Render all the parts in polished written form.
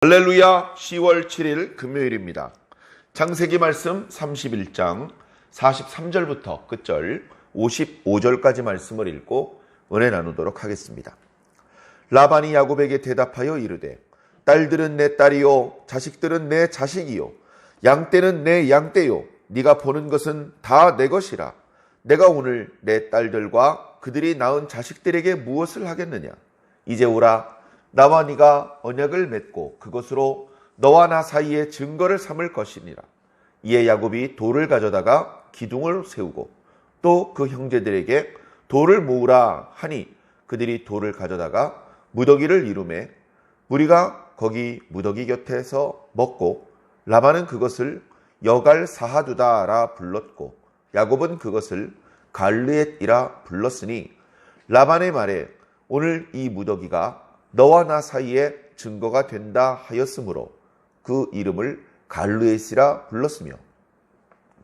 할렐루야. 10월 7일 금요일입니다. 창세기 말씀 31장 43절부터 끝절 55절까지 말씀을 읽고 은혜 나누도록 하겠습니다. 라반이 야곱에게 대답하여 이르되 딸들은 내 딸이요 자식들은 내 자식이요 양떼는 내 양떼요 네가 보는 것은 다 내 것이라. 내가 오늘 내 딸들과 그들이 낳은 자식들에게 무엇을 하겠느냐. 이제 오라. 나와 네가 언약을 맺고 그것으로 너와 나 사이에 증거를 삼을 것이니라. 이에 야곱이 돌을 가져다가 기둥을 세우고 또 그 형제들에게 돌을 모으라 하니 그들이 돌을 가져다가 무더기를 이루매 무리가 거기 무더기 곁에서 먹고 라반은 그것을 여갈 사하두다라 불렀고 야곱은 그것을 갈르엣이라 불렀으니 라반의 말에 오늘 이 무더기가 너와 나 사이에 증거가 된다 하였으므로 그 이름을 갈르엣이라 불렀으며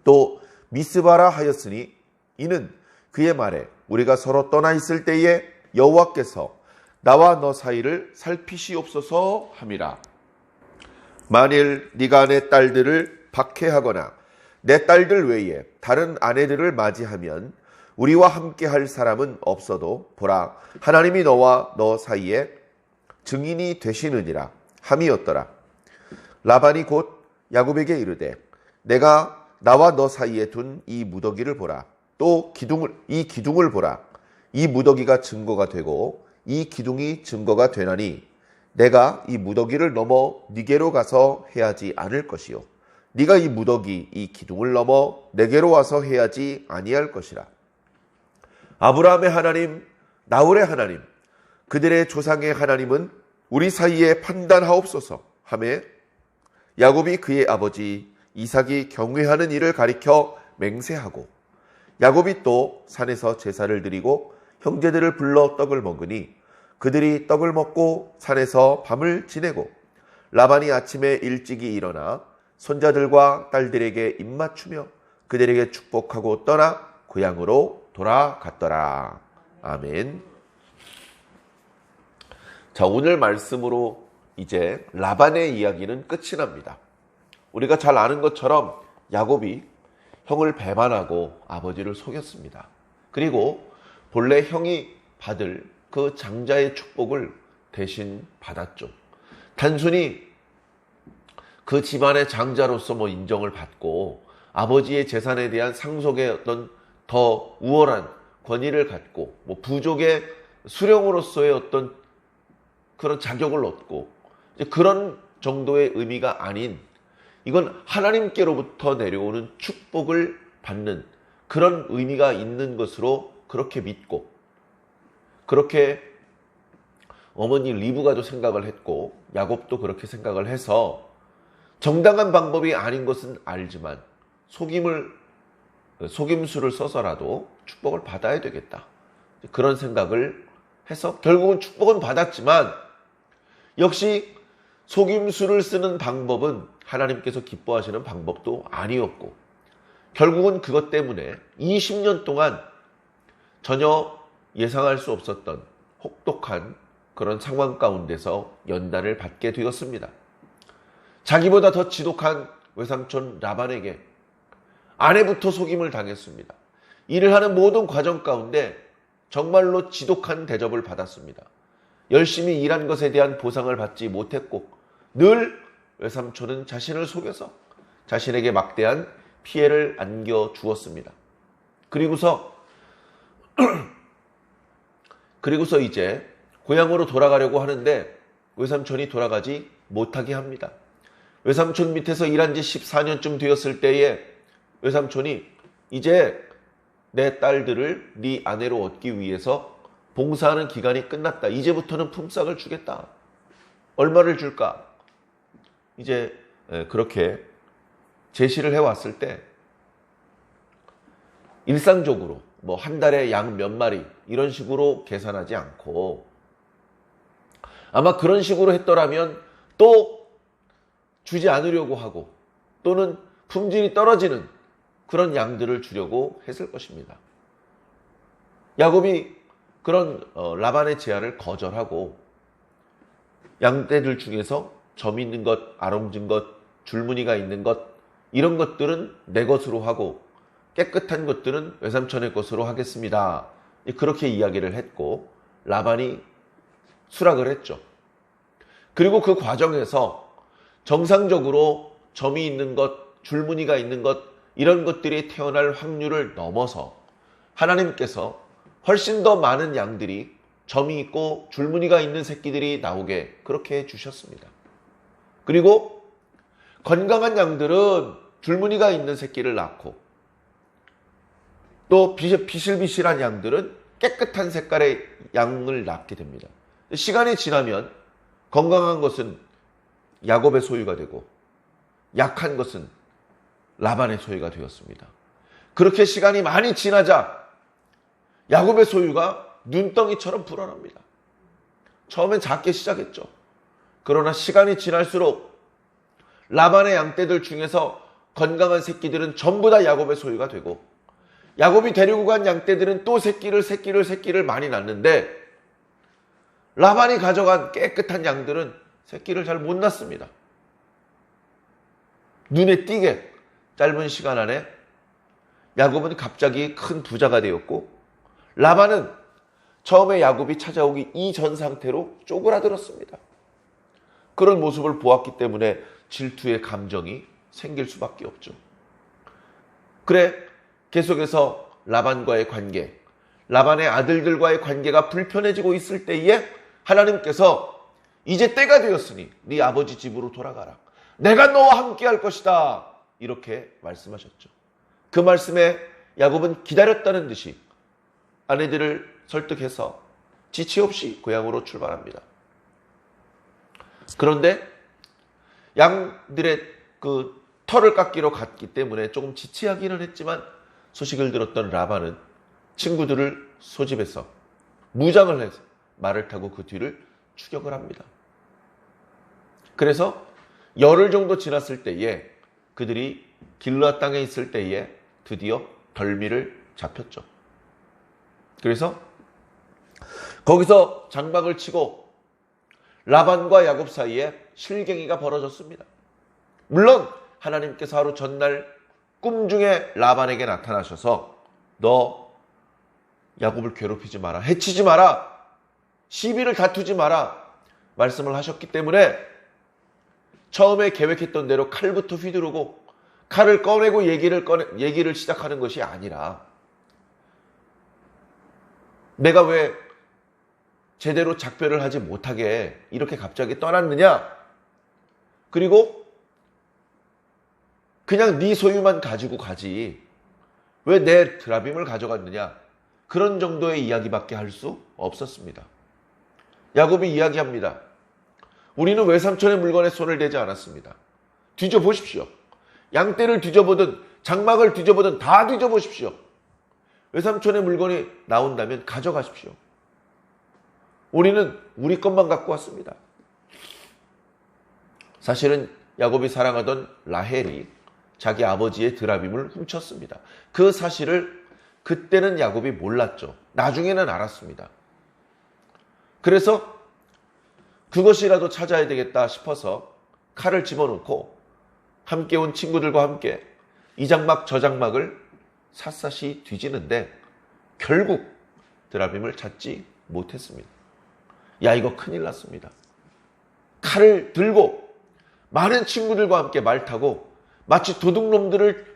또 미스바라 하였으니 이는 그의 말에 우리가 서로 떠나 있을 때에 여호와께서 나와 너 사이를 살피시옵소서 함이라. 만일 네가 내 딸들을 박해하거나 내 딸들 외에 다른 아내들을 맞이하면 우리와 함께할 사람은 없어도 보라 하나님이 너와 너 사이에 증인이 되시느니라 함이었더라. 라반이 곧 야곱에게 이르되 내가 나와 너 사이에 둔 이 무더기를 보라. 또 이 기둥을 보라. 이 무더기가 증거가 되고 이 기둥이 증거가 되나니 내가 이 무더기를 넘어 네게로 가서 해하지 않을 것이요 네가 이 무더기 이 기둥을 넘어 내게로 와서 해하지 아니할 것이라. 아브라함의 하나님 나홀의 하나님 그들의 조상의 하나님은 우리 사이에 판단하옵소서 하매 야곱이 그의 아버지 이삭이 경외하는 일을 가리켜 맹세하고 야곱이 또 산에서 제사를 드리고 형제들을 불러 떡을 먹으니 그들이 떡을 먹고 산에서 밤을 지내고 라반이 아침에 일찍이 일어나 손자들과 딸들에게 입맞추며 그들에게 축복하고 떠나 고향으로 돌아갔더라. 아멘. 자, 오늘 말씀으로 이제 라반의 이야기는 끝이 납니다. 우리가 잘 아는 것처럼 야곱이 형을 배반하고 아버지를 속였습니다. 그리고 본래 형이 받을 그 장자의 축복을 대신 받았죠. 단순히 그 집안의 장자로서 인정을 받고 아버지의 재산에 대한 상속의 어떤 더 우월한 권위를 갖고 부족의 수령으로서의 어떤 그런 자격을 얻고 그런 정도의 의미가 아닌 이건 하나님께로부터 내려오는 축복을 받는 그런 의미가 있는 것으로 그렇게 믿고 그렇게 어머니 리브가도 생각을 했고 야곱도 그렇게 생각을 해서 정당한 방법이 아닌 것은 알지만 속임수를 써서라도 축복을 받아야 되겠다. 그런 생각을 해서 결국은 축복은 받았지만 역시 속임수를 쓰는 방법은 하나님께서 기뻐하시는 방법도 아니었고 결국은 그것 때문에 20년 동안 전혀 예상할 수 없었던 혹독한 그런 상황 가운데서 연단을 받게 되었습니다. 자기보다 더 지독한 외삼촌 라반에게 아내부터 속임을 당했습니다. 일을 하는 모든 과정 가운데 정말로 지독한 대접을 받았습니다. 열심히 일한 것에 대한 보상을 받지 못했고 늘 외삼촌은 자신을 속여서 자신에게 막대한 피해를 안겨주었습니다. 그리고서 이제 고향으로 돌아가려고 하는데 외삼촌이 돌아가지 못하게 합니다. 외삼촌 밑에서 일한 지 14년쯤 되었을 때에 외삼촌이 이제 내 딸들을 네 아내로 얻기 위해서 봉사하는 기간이 끝났다. 이제부터는 품삯을 주겠다. 얼마를 줄까? 이제 그렇게 제시를 해왔을 때 일상적으로 한 달에 양 몇 마리 이런 식으로 계산하지 않고 아마 그런 식으로 했더라면 또 주지 않으려고 하고 또는 품질이 떨어지는 그런 양들을 주려고 했을 것입니다. 야곱이 그런 라반의 제안을 거절하고 양떼들 중에서 점 있는 것, 아롱진 것, 줄무늬가 있는 것, 이런 것들은 내 것으로 하고 깨끗한 것들은 외삼촌의 것으로 하겠습니다. 그렇게 이야기를 했고 라반이 수락을 했죠. 그리고 그 과정에서 정상적으로 점이 있는 것, 줄무늬가 있는 것, 이런 것들이 태어날 확률을 넘어서 하나님께서 훨씬 더 많은 양들이 점이 있고 줄무늬가 있는 새끼들이 나오게 그렇게 해주셨습니다. 그리고 건강한 양들은 줄무늬가 있는 새끼를 낳고 또 비실비실한 양들은 깨끗한 색깔의 양을 낳게 됩니다. 시간이 지나면 건강한 것은 야곱의 소유가 되고 약한 것은 라반의 소유가 되었습니다. 그렇게 시간이 많이 지나자 야곱의 소유가 눈덩이처럼 불어납니다. 처음엔 작게 시작했죠. 그러나 시간이 지날수록 라반의 양떼들 중에서 건강한 새끼들은 전부 다 야곱의 소유가 되고 야곱이 데리고 간 양떼들은 또 새끼를 많이 낳는데 라반이 가져간 깨끗한 양들은 새끼를 잘 못 낳습니다. 눈에 띄게 짧은 시간 안에 야곱은 갑자기 큰 부자가 되었고 라반은 처음에 야곱이 찾아오기 이전 상태로 쪼그라들었습니다. 그런 모습을 보았기 때문에 질투의 감정이 생길 수밖에 없죠. 그래 계속해서 라반과의 관계, 라반의 아들들과의 관계가 불편해지고 있을 때에 하나님께서 이제 때가 되었으니 네 아버지 집으로 돌아가라. 내가 너와 함께 할 것이다. 이렇게 말씀하셨죠. 그 말씀에 야곱은 기다렸다는 듯이 아내들을 설득해서 지체 없이 고향으로 출발합니다. 그런데 양들의 그 털을 깎기로 갔기 때문에 조금 지체하기는 했지만 소식을 들었던 라반은 친구들을 소집해서 무장을 해서 말을 타고 그 뒤를 추격을 합니다. 그래서 열흘 정도 지났을 때에 그들이 길르앗 땅에 있을 때에 드디어 덜미를 잡혔죠. 그래서 거기서 장막을 치고 라반과 야곱 사이에 실갱이가 벌어졌습니다. 물론 하나님께서 하루 전날 꿈 중에 라반에게 나타나셔서 너 야곱을 괴롭히지 마라, 해치지 마라, 시비를 다투지 마라 말씀을 하셨기 때문에 처음에 계획했던 대로 칼부터 휘두르고 칼을 꺼내고 얘기를 시작하는 것이 아니라 내가 왜 제대로 작별을 하지 못하게 이렇게 갑자기 떠났느냐? 그리고 그냥 네 소유만 가지고 가지 왜 내 드라빔을 가져갔느냐? 그런 정도의 이야기밖에 할 수 없었습니다. 야곱이 이야기합니다. 우리는 외삼촌의 물건에 손을 대지 않았습니다. 뒤져보십시오. 양떼를 뒤져보든 장막을 뒤져보든 다 뒤져보십시오. 외삼촌의 물건이 나온다면 가져가십시오. 우리는 우리 것만 갖고 왔습니다. 사실은 야곱이 사랑하던 라헬이 자기 아버지의 드라빔을 훔쳤습니다. 그 사실을 그때는 야곱이 몰랐죠. 나중에는 알았습니다. 그래서 그것이라도 찾아야 되겠다 싶어서 칼을 집어넣고 함께 온 친구들과 함께 이 장막 저 장막을 샅샅이 뒤지는데 결국 드라빔을 찾지 못했습니다. 야, 이거 큰일 났습니다. 칼을 들고 많은 친구들과 함께 말 타고 마치 도둑놈들을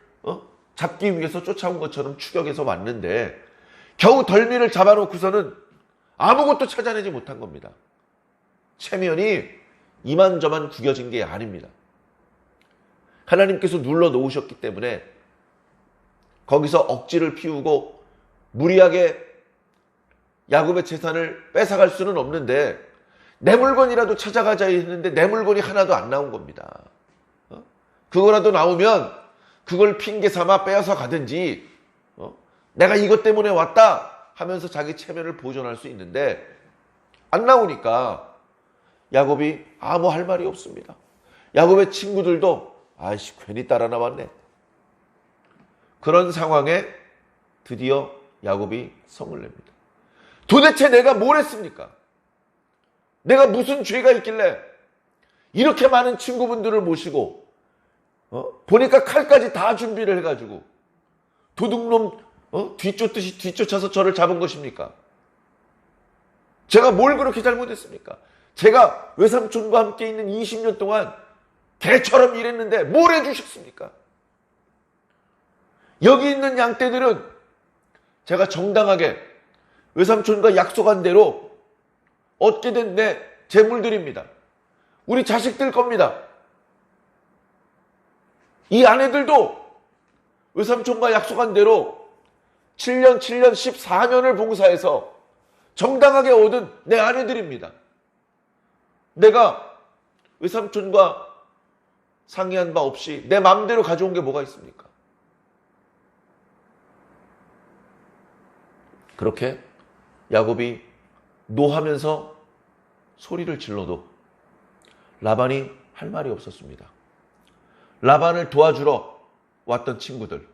잡기 위해서 쫓아온 것처럼 추격해서 왔는데 겨우 덜미를 잡아놓고서는 아무것도 찾아내지 못한 겁니다. 체면이 이만저만 구겨진 게 아닙니다. 하나님께서 눌러 놓으셨기 때문에 거기서 억지를 피우고 무리하게 야곱의 재산을 뺏어갈 수는 없는데 내 물건이라도 찾아가자 했는데 내 물건이 하나도 안 나온 겁니다. 그거라도 나오면 그걸 핑계 삼아 빼앗아 가든지 내가 이것 때문에 왔다 하면서 자기 체면을 보존할 수 있는데 안 나오니까 야곱이 아무 할 말이 없습니다. 야곱의 친구들도 아이씨 괜히 따라 나왔네. 그런 상황에 드디어 야곱이 성을 냅니다. 도대체 내가 뭘 했습니까? 내가 무슨 죄가 있길래 이렇게 많은 친구분들을 모시고 보니까 칼까지 다 준비를 해가지고 도둑놈 뒤쫓듯이 뒤쫓아서 저를 잡은 것입니까? 제가 뭘 그렇게 잘못했습니까? 제가 외삼촌과 함께 있는 20년 동안 개처럼 일했는데 뭘 해주셨습니까? 여기 있는 양떼들은 제가 정당하게 외삼촌과 약속한 대로 얻게 된 내 재물들입니다. 우리 자식들 겁니다. 이 아내들도 외삼촌과 약속한 대로 7년, 14년을 봉사해서 정당하게 얻은 내 아내들입니다. 내가 외삼촌과 상의한 바 없이 내 마음대로 가져온 게 뭐가 있습니까? 그렇게 야곱이 노하면서 소리를 질러도 라반이 할 말이 없었습니다. 라반을 도와주러 왔던 친구들,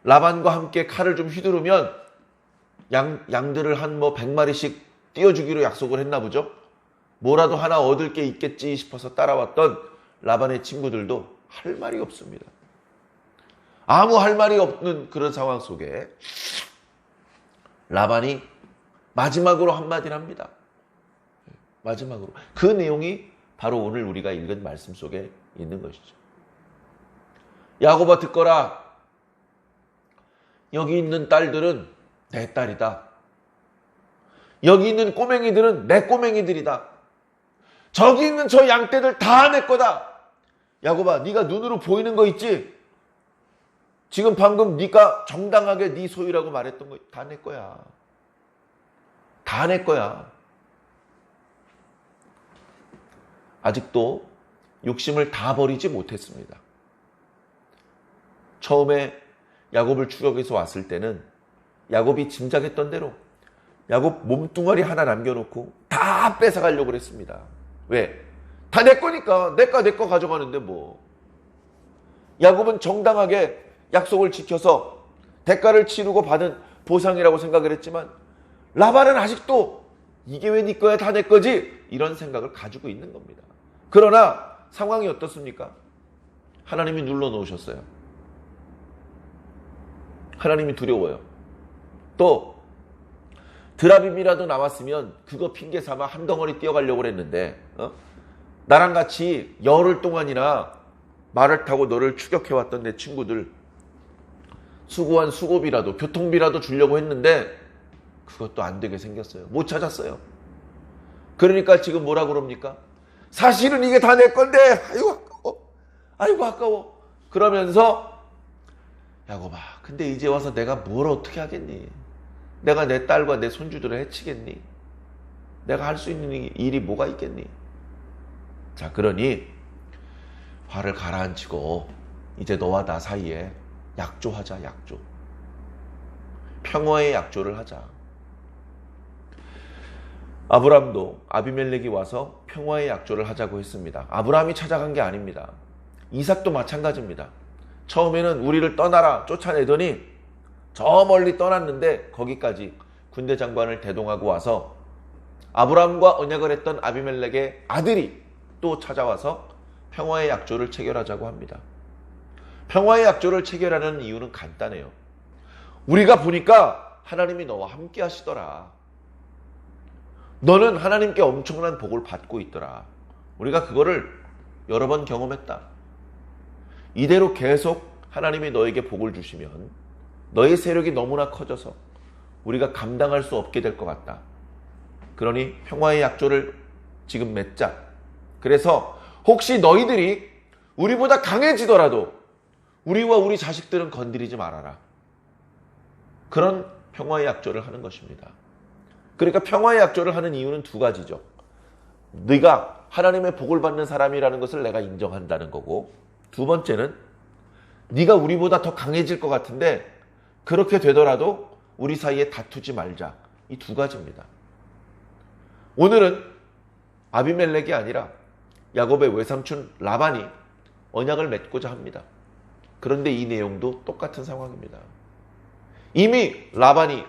라반과 함께 칼을 좀 휘두르면 양들을 한 100마리씩 띄워주기로 약속을 했나 보죠. 뭐라도 하나 얻을 게 있겠지 싶어서 따라왔던 라반의 친구들도 할 말이 없습니다. 아무 할 말이 없는 그런 상황 속에 라반이 마지막으로 한마디를 합니다. 마지막으로. 그 내용이 바로 오늘 우리가 읽은 말씀 속에 있는 것이죠. 야곱아 듣거라. 여기 있는 딸들은 내 딸이다. 여기 있는 꼬맹이들은 내 꼬맹이들이다. 저기 있는 저 양떼들 다 내 거다. 야곱아, 네가 눈으로 보이는 거 있지? 지금 방금 네가 정당하게 네 소유라고 말했던 거 다 내 거야. 다 내 거야. 아직도 욕심을 다 버리지 못했습니다. 처음에 야곱을 추격해서 왔을 때는 야곱이 짐작했던 대로 야곱 몸뚱아리 하나 남겨놓고 다 뺏어가려고 했습니다. 왜? 다 내 거니까 내 거 가져가는데 뭐. 야곱은 정당하게 약속을 지켜서 대가를 치르고 받은 보상이라고 생각을 했지만 라반은 아직도 이게 왜 네 거야 다 내 거지? 이런 생각을 가지고 있는 겁니다. 그러나 상황이 어떻습니까? 하나님이 눌러놓으셨어요. 하나님이 두려워요. 또 드라빔이라도 남았으면 그거 핑계 삼아 한 덩어리 뛰어가려고 했는데 나랑 같이 열흘 동안이나 말을 타고 너를 추격해왔던 내 친구들 수고한 수고비라도 교통비라도 주려고 했는데 그것도 안 되게 생겼어요. 못 찾았어요. 그러니까 지금 뭐라 그럽니까? 사실은 이게 다 내 건데 아이고 아까워. 아이고 아까워. 그러면서 야곱아 근데 이제 와서 내가 뭘 어떻게 하겠니? 내가 내 딸과 내 손주들을 해치겠니? 내가 할 수 있는 일이 뭐가 있겠니? 자 그러니 화를 가라앉히고 이제 너와 나 사이에 약조하자. 약조. 평화의 약조를 하자. 아브람도 아비멜렉이 와서 평화의 약조를 하자고 했습니다. 아브라함이 찾아간 게 아닙니다. 이삭도 마찬가지입니다. 처음에는 우리를 떠나라 쫓아내더니 저 멀리 떠났는데 거기까지 군대 장관을 대동하고 와서 아브라함과 언약을 했던 아비멜렉의 아들이 또 찾아와서 평화의 약조를 체결하자고 합니다. 평화의 약조를 체결하는 이유는 간단해요. 우리가 보니까 하나님이 너와 함께 하시더라. 너는 하나님께 엄청난 복을 받고 있더라. 우리가 그거를 여러 번 경험했다. 이대로 계속 하나님이 너에게 복을 주시면 너의 세력이 너무나 커져서 우리가 감당할 수 없게 될 것 같다. 그러니 평화의 약조를 지금 맺자. 그래서 혹시 너희들이 우리보다 강해지더라도 우리와 우리 자식들은 건드리지 말아라. 그런 평화의 약조를 하는 것입니다. 그러니까 평화의 약조를 하는 이유는 두 가지죠. 네가 하나님의 복을 받는 사람이라는 것을 내가 인정한다는 거고, 두 번째는 네가 우리보다 더 강해질 것 같은데 그렇게 되더라도 우리 사이에 다투지 말자. 이 두 가지입니다. 오늘은 아비멜렉이 아니라 야곱의 외삼촌 라반이 언약을 맺고자 합니다. 그런데 이 내용도 똑같은 상황입니다. 이미 라반이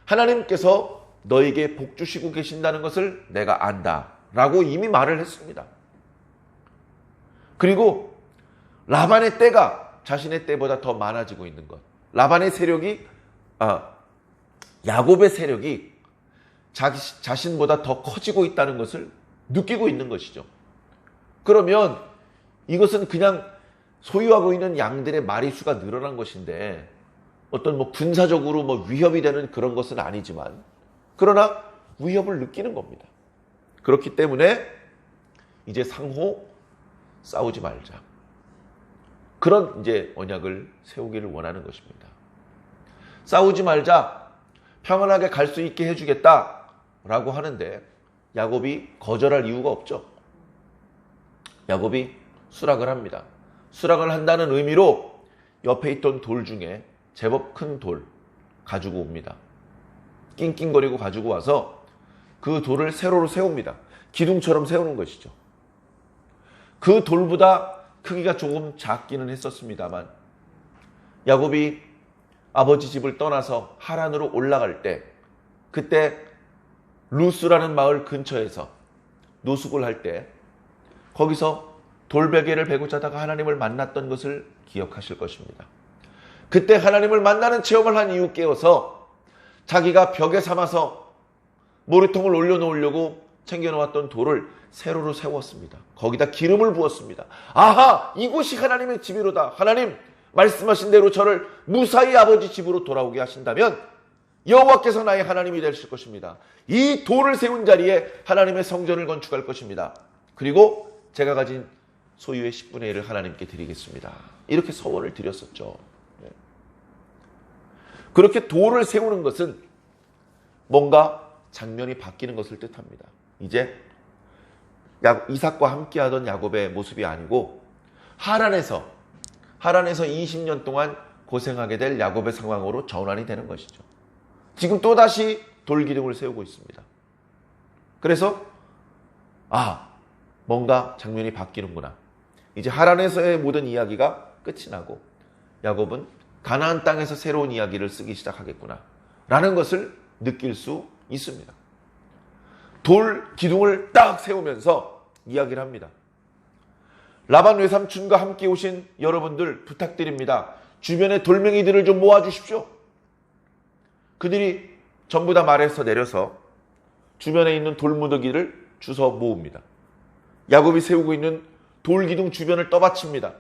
하나님께서 너에게 복 주시고 계신다는 것을 내가 안다 라고 이미 말을 했습니다. 그리고 라반의 때가 자신의 때보다 더 많아지고 있는 것. 라반의 세력이, 야곱의 세력이 자신보다 더 커지고 있다는 것을 느끼고 있는 것이죠. 그러면 이것은 그냥 소유하고 있는 양들의 마리수가 늘어난 것인데 어떤 군사적으로 위협이 되는 그런 것은 아니지만 그러나 위협을 느끼는 겁니다. 그렇기 때문에 이제 상호 싸우지 말자. 그런 이제 언약을 세우기를 원하는 것입니다. 싸우지 말자. 평안하게 갈 수 있게 해주겠다라고 하는데 야곱이 거절할 이유가 없죠. 야곱이 수락을 합니다. 수락을 한다는 의미로 옆에 있던 돌 중에 제법 큰 돌 가지고 옵니다. 낑낑거리고 가지고 와서 그 돌을 세로로 세웁니다. 기둥처럼 세우는 것이죠. 그 돌보다 크기가 조금 작기는 했었습니다만 야곱이 아버지 집을 떠나서 하란으로 올라갈 때 그때 루스라는 마을 근처에서 노숙을 할 때 거기서 돌베개를 베고 자다가 하나님을 만났던 것을 기억하실 것입니다. 그때 하나님을 만나는 체험을 한 이후 깨어서 자기가 벽에 삼아서 모래통을 올려놓으려고 챙겨놓았던 돌을 세로로 세웠습니다. 거기다 기름을 부었습니다. 아하! 이곳이 하나님의 집이로다. 하나님 말씀하신 대로 저를 무사히 아버지 집으로 돌아오게 하신다면 여호와께서 나의 하나님이 되실 것입니다. 이 돌을 세운 자리에 하나님의 성전을 건축할 것입니다. 그리고 제가 가진 소유의 10분의 1을 하나님께 드리겠습니다. 이렇게 서원을 드렸었죠. 그렇게 돌을 세우는 것은 뭔가 장면이 바뀌는 것을 뜻합니다. 이제 이삭과 함께하던 야곱의 모습이 아니고 하란에서 20년 동안 고생하게 될 야곱의 상황으로 전환이 되는 것이죠. 지금 또다시 돌기둥을 세우고 있습니다. 그래서 뭔가 장면이 바뀌는구나. 이제 하란에서의 모든 이야기가 끝이 나고 야곱은 가나안 땅에서 새로운 이야기를 쓰기 시작하겠구나 라는 것을 느낄 수 있습니다. 돌 기둥을 딱 세우면서 이야기를 합니다. 라반 외삼촌과 함께 오신 여러분들 부탁드립니다. 주변의 돌멩이들을 좀 모아주십시오. 그들이 전부 다 말에서 내려서 주변에 있는 돌무더기를 주워 모읍니다. 야곱이 세우고 있는 돌기둥 주변을 떠받칩니다.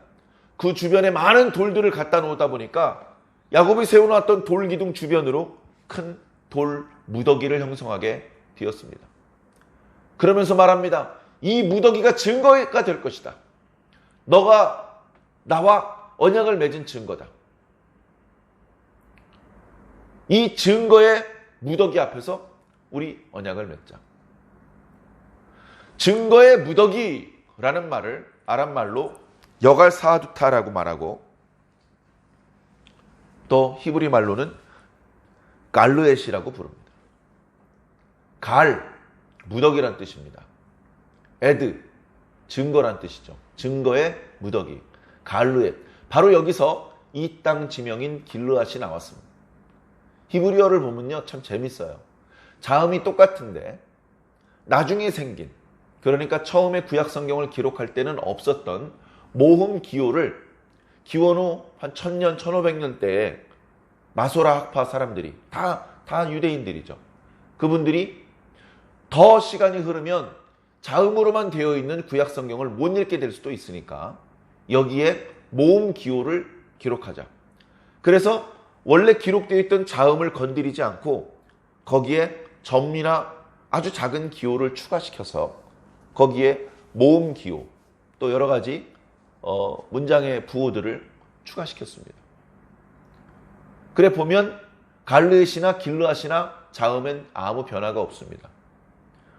그 주변에 많은 돌들을 갖다 놓다 보니까 야곱이 세워놨던 돌기둥 주변으로 큰 돌 무더기를 형성하게 되었습니다. 그러면서 말합니다. 이 무더기가 증거가 될 것이다. 너가 나와 언약을 맺은 증거다. 이 증거의 무더기 앞에서 우리 언약을 맺자. 증거의 무더기라는 말을 아람말로 여갈 사두타라고 말하고 또 히브리 말로는 갈르엣이라고 부릅니다. 갈, 무더기란 뜻입니다. 에드, 증거란 뜻이죠. 증거의 무더기, 갈르엣. 바로 여기서 이 땅 지명인 길르앗이 나왔습니다. 히브리어를 보면요 참 재밌어요. 자음이 똑같은데 나중에 생긴, 그러니까 처음에 구약 성경을 기록할 때는 없었던 모음 기호를 기원 후 한 1000년, 1500년 때에 마소라 학파 사람들이 다 유대인들이죠. 그분들이 더 시간이 흐르면 자음으로만 되어 있는 구약 성경을 못 읽게 될 수도 있으니까 여기에 모음 기호를 기록하자. 그래서 원래 기록되어 있던 자음을 건드리지 않고 거기에 점이나 아주 작은 기호를 추가시켜서 거기에 모음 기호 또 여러 가지 문장의 부호들을 추가시켰습니다. 그래 보면 갈르엣이나 길르앗이나 자음엔 아무 변화가 없습니다.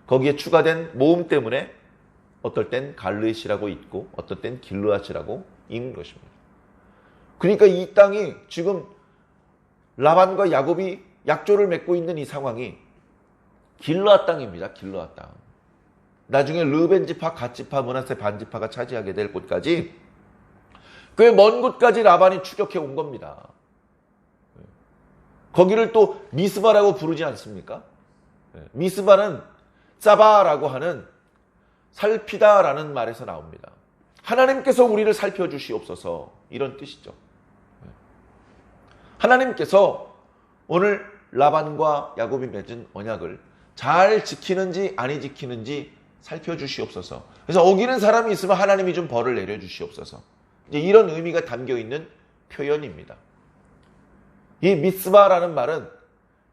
거기에 추가된 모음 때문에 어떨 땐 갈르엣이라고 읽고 어떨 땐 길르앗이라고 읽는 것입니다. 그러니까 이 땅이 지금 라반과 야곱이 약조를 맺고 있는 이 상황이 길르앗 땅입니다. 길르앗 땅. 나중에 르벤 지파, 갓 지파, 므낫세 반 지파가 차지하게 될 곳까지 꽤 먼 곳까지 라반이 추격해 온 겁니다. 거기를 또 미스바라고 부르지 않습니까? 미스바는 짜바라고 하는 살피다라는 말에서 나옵니다. 하나님께서 우리를 살펴주시옵소서, 이런 뜻이죠. 하나님께서 오늘 라반과 야곱이 맺은 언약을 잘 지키는지 아니 지키는지 살펴주시옵소서. 그래서 어기는 사람이 있으면 하나님이 좀 벌을 내려주시옵소서. 이제 이런 의미가 담겨있는 표현입니다. 이 미스바라는 말은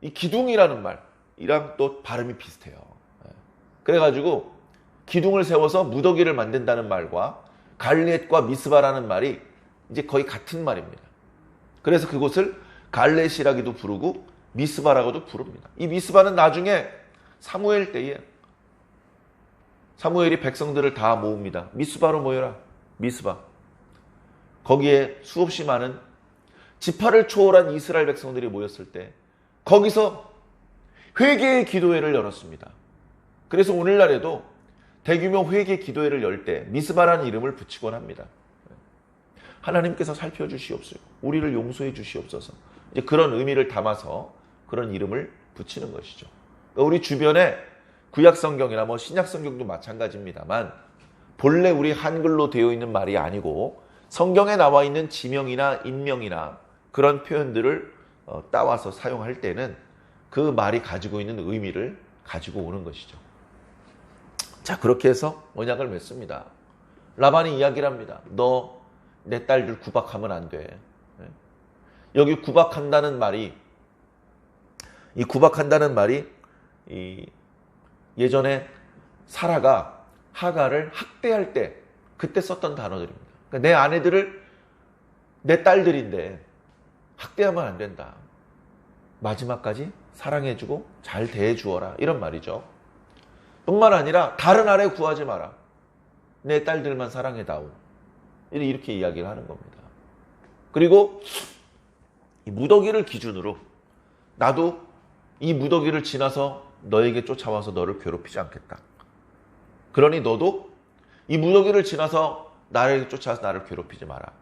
이 기둥이라는 말이랑 또 발음이 비슷해요. 그래가지고 기둥을 세워서 무더기를 만든다는 말과 갈렛과 미스바라는 말이 이제 거의 같은 말입니다. 그래서 그곳을 갈렛이라기도 부르고 미스바라고도 부릅니다. 이 미스바는 나중에 사무엘 때에 사무엘이 백성들을 다 모읍니다. 미스바로 모여라. 미스바. 거기에 수없이 많은 지파를 초월한 이스라엘 백성들이 모였을 때 거기서 회개의 기도회를 열었습니다. 그래서 오늘날에도 대규모 회개 기도회를 열 때 미스바라는 이름을 붙이곤 합니다. 하나님께서 살펴주시옵소서. 우리를 용서해 주시옵소서. 이제 그런 의미를 담아서 그런 이름을 붙이는 것이죠. 그러니까 우리 주변에 구약성경이나 신약성경도 마찬가지입니다만 본래 우리 한글로 되어 있는 말이 아니고 성경에 나와 있는 지명이나 인명이나 그런 표현들을 따와서 사용할 때는 그 말이 가지고 있는 의미를 가지고 오는 것이죠. 자, 그렇게 해서 언약을 맺습니다. 라반이 이야기를 합니다. 너 내 딸들 구박하면 안 돼. 여기 구박한다는 말이 예전에 사라가 하가를 학대할 때 그때 썼던 단어들입니다. 그러니까 내 아내들을 내 딸들인데 학대하면 안 된다. 마지막까지 사랑해주고 잘 대해주어라. 이런 말이죠. 뿐만 아니라 다른 아내 구하지 마라. 내 딸들만 사랑해다오. 이렇게 이야기를 하는 겁니다. 그리고 이 무더기를 기준으로 나도 이 무더기를 지나서 너에게 쫓아와서 너를 괴롭히지 않겠다. 그러니 너도 이 무더기를 지나서 나를 쫓아와서 나를 괴롭히지 마라.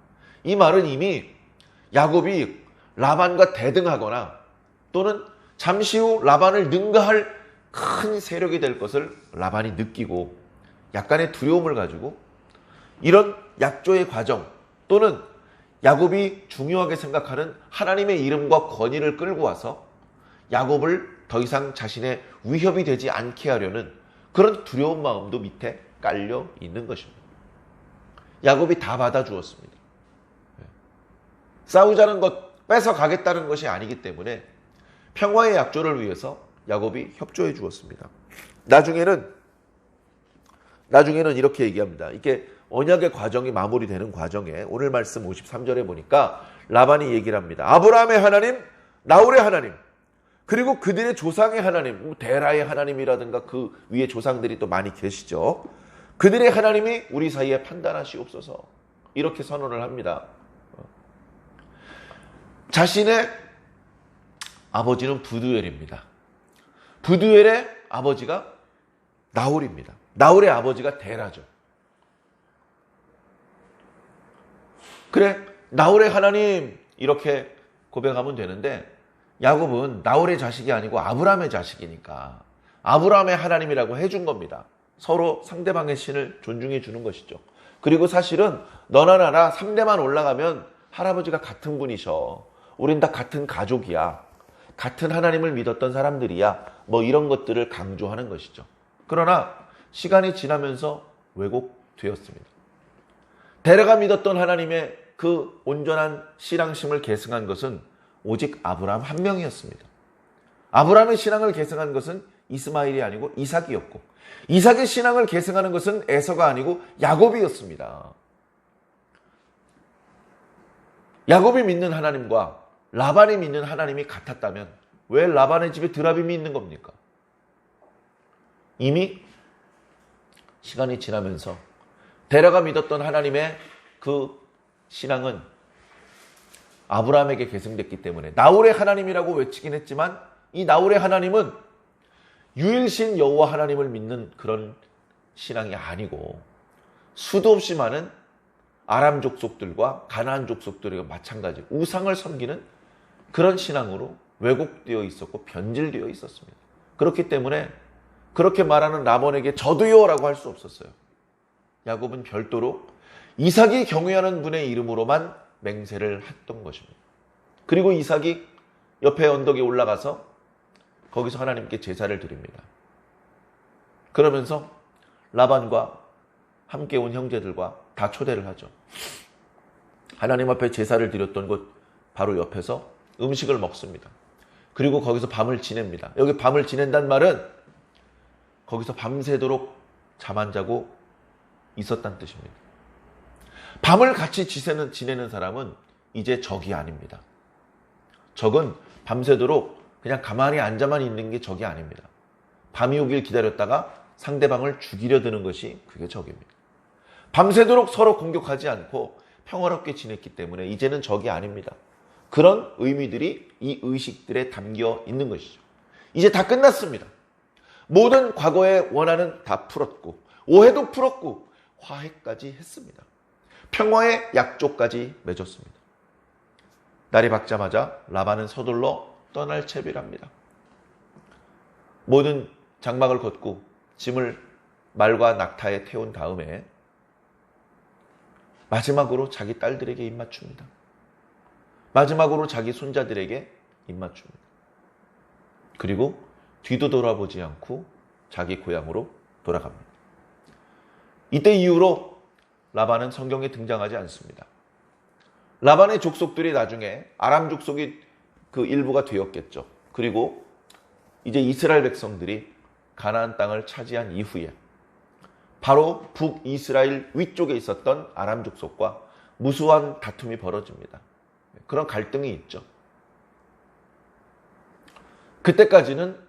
이 말은 이미 야곱이 라반과 대등하거나 또는 잠시 후 라반을 능가할 큰 세력이 될 것을 라반이 느끼고 약간의 두려움을 가지고 이런 약조의 과정 또는 야곱이 중요하게 생각하는 하나님의 이름과 권위를 끌고 와서 야곱을 더 이상 자신의 위협이 되지 않게 하려는 그런 두려운 마음도 밑에 깔려 있는 것입니다. 야곱이 다 받아주었습니다. 싸우자는 것, 뺏어가겠다는 것이 아니기 때문에 평화의 약조를 위해서 야곱이 협조해 주었습니다. 나중에는 이렇게 얘기합니다. 이게 언약의 과정이 마무리되는 과정에 오늘 말씀 53절에 보니까 라반이 얘기를 합니다. 아브라함의 하나님, 나홀의 하나님, 그리고 그들의 조상의 하나님, 데라의 하나님이라든가 그 위에 조상들이 또 많이 계시죠. 그들의 하나님이 우리 사이에 판단하시옵소서. 이렇게 선언을 합니다. 자신의 아버지는 부두엘입니다. 부두엘의 아버지가 나홀입니다. 나홀의 아버지가 데라죠. 그래, 나홀의 하나님 이렇게 고백하면 되는데 야곱은 나홀의 자식이 아니고 아브라함의 자식이니까 아브라함의 하나님이라고 해준 겁니다. 서로 상대방의 신을 존중해 주는 것이죠. 그리고 사실은 너나 나나 3대만 올라가면 할아버지가 같은 분이셔. 우린 다 같은 가족이야. 같은 하나님을 믿었던 사람들이야. 이런 것들을 강조하는 것이죠. 그러나 시간이 지나면서 왜곡되었습니다. 데라가 믿었던 하나님의 그 온전한 신앙심을 계승한 것은 오직 아브라함 한 명이었습니다. 아브라함의 신앙을 계승한 것은 이스마엘이 아니고 이삭이었고 이삭의 신앙을 계승하는 것은 에서가 아니고 야곱이었습니다. 야곱이 믿는 하나님과 라반이 믿는 하나님이 같았다면 왜 라반의 집에 드라빔이 있는 겁니까? 이미 시간이 지나면서 데라가 믿었던 하나님의 그 신앙은 아브라함에게 계승됐기 때문에 나홀의 하나님이라고 외치긴 했지만 이 나홀의 하나님은 유일신 여호와 하나님을 믿는 그런 신앙이 아니고 수도 없이 많은 아람 족속들과 가나안 족속들과 마찬가지 우상을 섬기는 그런 신앙으로 왜곡되어 있었고 변질되어 있었습니다. 그렇기 때문에 그렇게 말하는 라반에게 저도요 라고 할 수 없었어요. 야곱은 별도로 이삭이 경외하는 분의 이름으로만 맹세를 했던 것입니다. 그리고 이삭이 옆에 언덕에 올라가서 거기서 하나님께 제사를 드립니다. 그러면서 라반과 함께 온 형제들과 다 초대를 하죠. 하나님 앞에 제사를 드렸던 곳 바로 옆에서 음식을 먹습니다. 그리고 거기서 밤을 지냅니다. 여기 밤을 지낸다는 말은 거기서 밤새도록 잠 안 자고 있었다는 뜻입니다. 밤을 같이 지내는 사람은 이제 적이 아닙니다. 적은 밤새도록 그냥 가만히 앉아만 있는 게 적이 아닙니다. 밤이 오길 기다렸다가 상대방을 죽이려 드는 것이 그게 적입니다. 밤새도록 서로 공격하지 않고 평화롭게 지냈기 때문에 이제는 적이 아닙니다. 그런 의미들이 이 의식들에 담겨 있는 것이죠. 이제 다 끝났습니다. 모든 과거의 원한은 다 풀었고 오해도 풀었고 화해까지 했습니다. 평화의 약조까지 맺었습니다. 날이 밝자마자 라반은 서둘러 떠날 채비랍니다. 모든 장막을 걷고 짐을 말과 낙타에 태운 다음에 마지막으로 자기 딸들에게 입맞춥니다. 마지막으로 자기 손자들에게 입맞춥니다. 그리고 뒤도 돌아보지 않고 자기 고향으로 돌아갑니다. 이때 이후로 라반은 성경에 등장하지 않습니다. 라반의 족속들이 나중에 아람 족속이 그 일부가 되었겠죠. 그리고 이제 이스라엘 백성들이 가나안 땅을 차지한 이후에 바로 북이스라엘 위쪽에 있었던 아람 족속과 무수한 다툼이 벌어집니다. 그런 갈등이 있죠. 그때까지는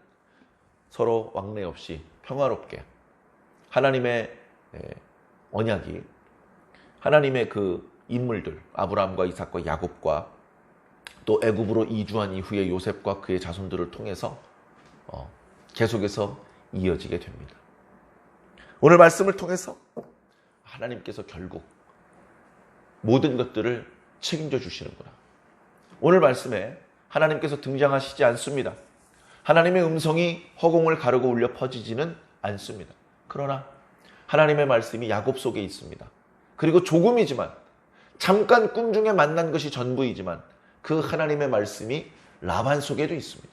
서로 왕래 없이 평화롭게 하나님의 언약이 하나님의 그 인물들 아브라함과 이삭과 야곱과 또 애굽으로 이주한 이후에 요셉과 그의 자손들을 통해서 계속해서 이어지게 됩니다. 오늘 말씀을 통해서 하나님께서 결국 모든 것들을 책임져 주시는구나. 오늘 말씀에 하나님께서 등장하시지 않습니다. 하나님의 음성이 허공을 가르고 울려 퍼지지는 않습니다. 그러나 하나님의 말씀이 야곱 속에 있습니다. 그리고 조금이지만 잠깐 꿈 중에 만난 것이 전부이지만 그 하나님의 말씀이 라반 속에도 있습니다.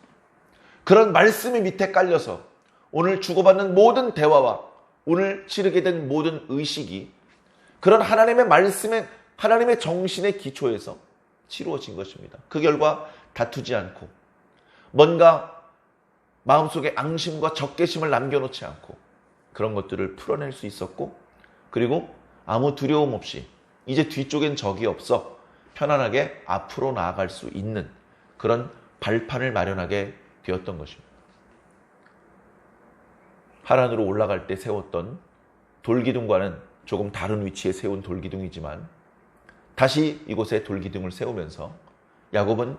그런 말씀이 밑에 깔려서 오늘 주고받는 모든 대화와 오늘 치르게 된 모든 의식이 그런 하나님의 말씀에 하나님의 정신의 기초에서 치루어진 것입니다. 그 결과 다투지 않고 뭔가 마음속에 앙심과 적개심을 남겨놓지 않고 그런 것들을 풀어낼 수 있었고 그리고 아무 두려움 없이 이제 뒤쪽엔 적이 없어 편안하게 앞으로 나아갈 수 있는 그런 발판을 마련하게 되었던 것입니다. 하란으로 올라갈 때 세웠던 돌기둥과는 조금 다른 위치에 세운 돌기둥이지만 다시 이곳에 돌기둥을 세우면서 야곱은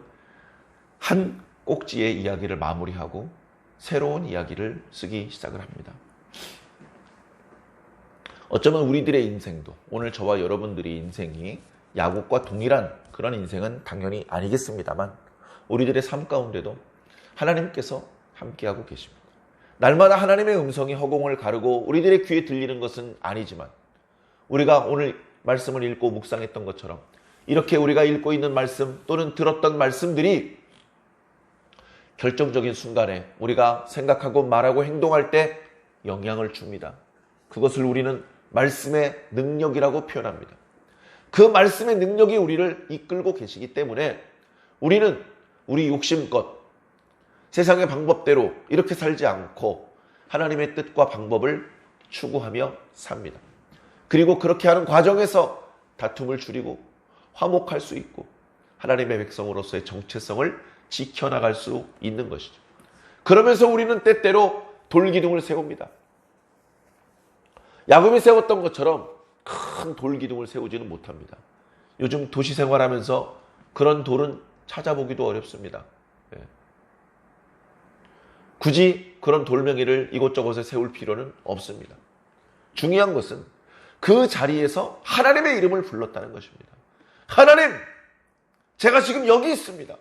한 꼭지의 이야기를 마무리하고 새로운 이야기를 쓰기 시작을 합니다. 어쩌면 우리들의 인생도 오늘 저와 여러분들의 인생이 야곱과 동일한 그런 인생은 당연히 아니겠습니다만 우리들의 삶 가운데도 하나님께서 함께하고 계십니다. 날마다 하나님의 음성이 허공을 가르고 우리들의 귀에 들리는 것은 아니지만 우리가 오늘 말씀을 읽고 묵상했던 것처럼 이렇게 우리가 읽고 있는 말씀 또는 들었던 말씀들이 결정적인 순간에 우리가 생각하고 말하고 행동할 때 영향을 줍니다. 그것을 우리는 말씀의 능력이라고 표현합니다. 그 말씀의 능력이 우리를 이끌고 계시기 때문에 우리는 우리 욕심껏 세상의 방법대로 이렇게 살지 않고 하나님의 뜻과 방법을 추구하며 삽니다. 그리고 그렇게 하는 과정에서 다툼을 줄이고 화목할 수 있고 하나님의 백성으로서의 정체성을 지켜나갈 수 있는 것이죠. 그러면서 우리는 때때로 돌기둥을 세웁니다. 야곱이 세웠던 것처럼 큰 돌기둥을 세우지는 못합니다. 요즘 도시 생활하면서 그런 돌은 찾아보기도 어렵습니다. 굳이 그런 돌멩이를 이곳저곳에 세울 필요는 없습니다. 중요한 것은 그 자리에서 하나님의 이름을 불렀다는 것입니다. 하나님, 제가 지금 여기 있습니다.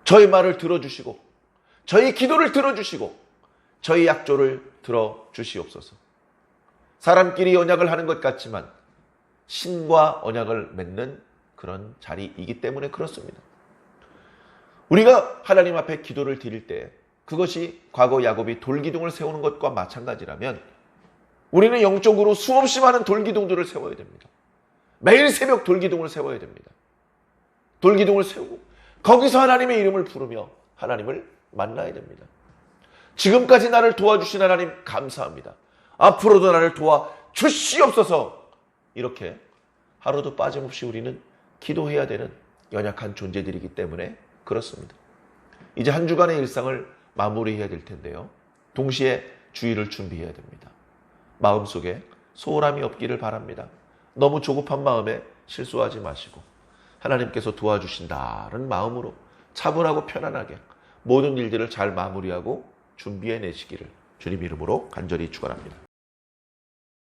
저희 말을 들어주시고 저희 기도를 들어주시고 저희 약조를 들어주시옵소서. 사람끼리 언약을 하는 것 같지만 신과 언약을 맺는 그런 자리이기 때문에 그렇습니다. 우리가 하나님 앞에 기도를 드릴 때 그것이 과거 야곱이 돌기둥을 세우는 것과 마찬가지라면 우리는 영적으로 수없이 많은 돌기둥들을 세워야 됩니다. 매일 새벽 돌기둥을 세워야 됩니다. 돌기둥을 세우고 거기서 하나님의 이름을 부르며 하나님을 만나야 됩니다. 지금까지 나를 도와주신 하나님 감사합니다. 앞으로도 나를 도와주시옵소서. 이렇게 하루도 빠짐없이 우리는 기도해야 되는 연약한 존재들이기 때문에 그렇습니다. 이제 한 주간의 일상을 마무리해야 될 텐데요. 동시에 주일을 준비해야 됩니다. 마음속에 소홀함이 없기를 바랍니다. 너무 조급한 마음에 실수하지 마시고 하나님께서 도와주신다는 마음으로 차분하고 편안하게 모든 일들을 잘 마무리하고 준비해내시기를 주님 이름으로 간절히 축원합니다.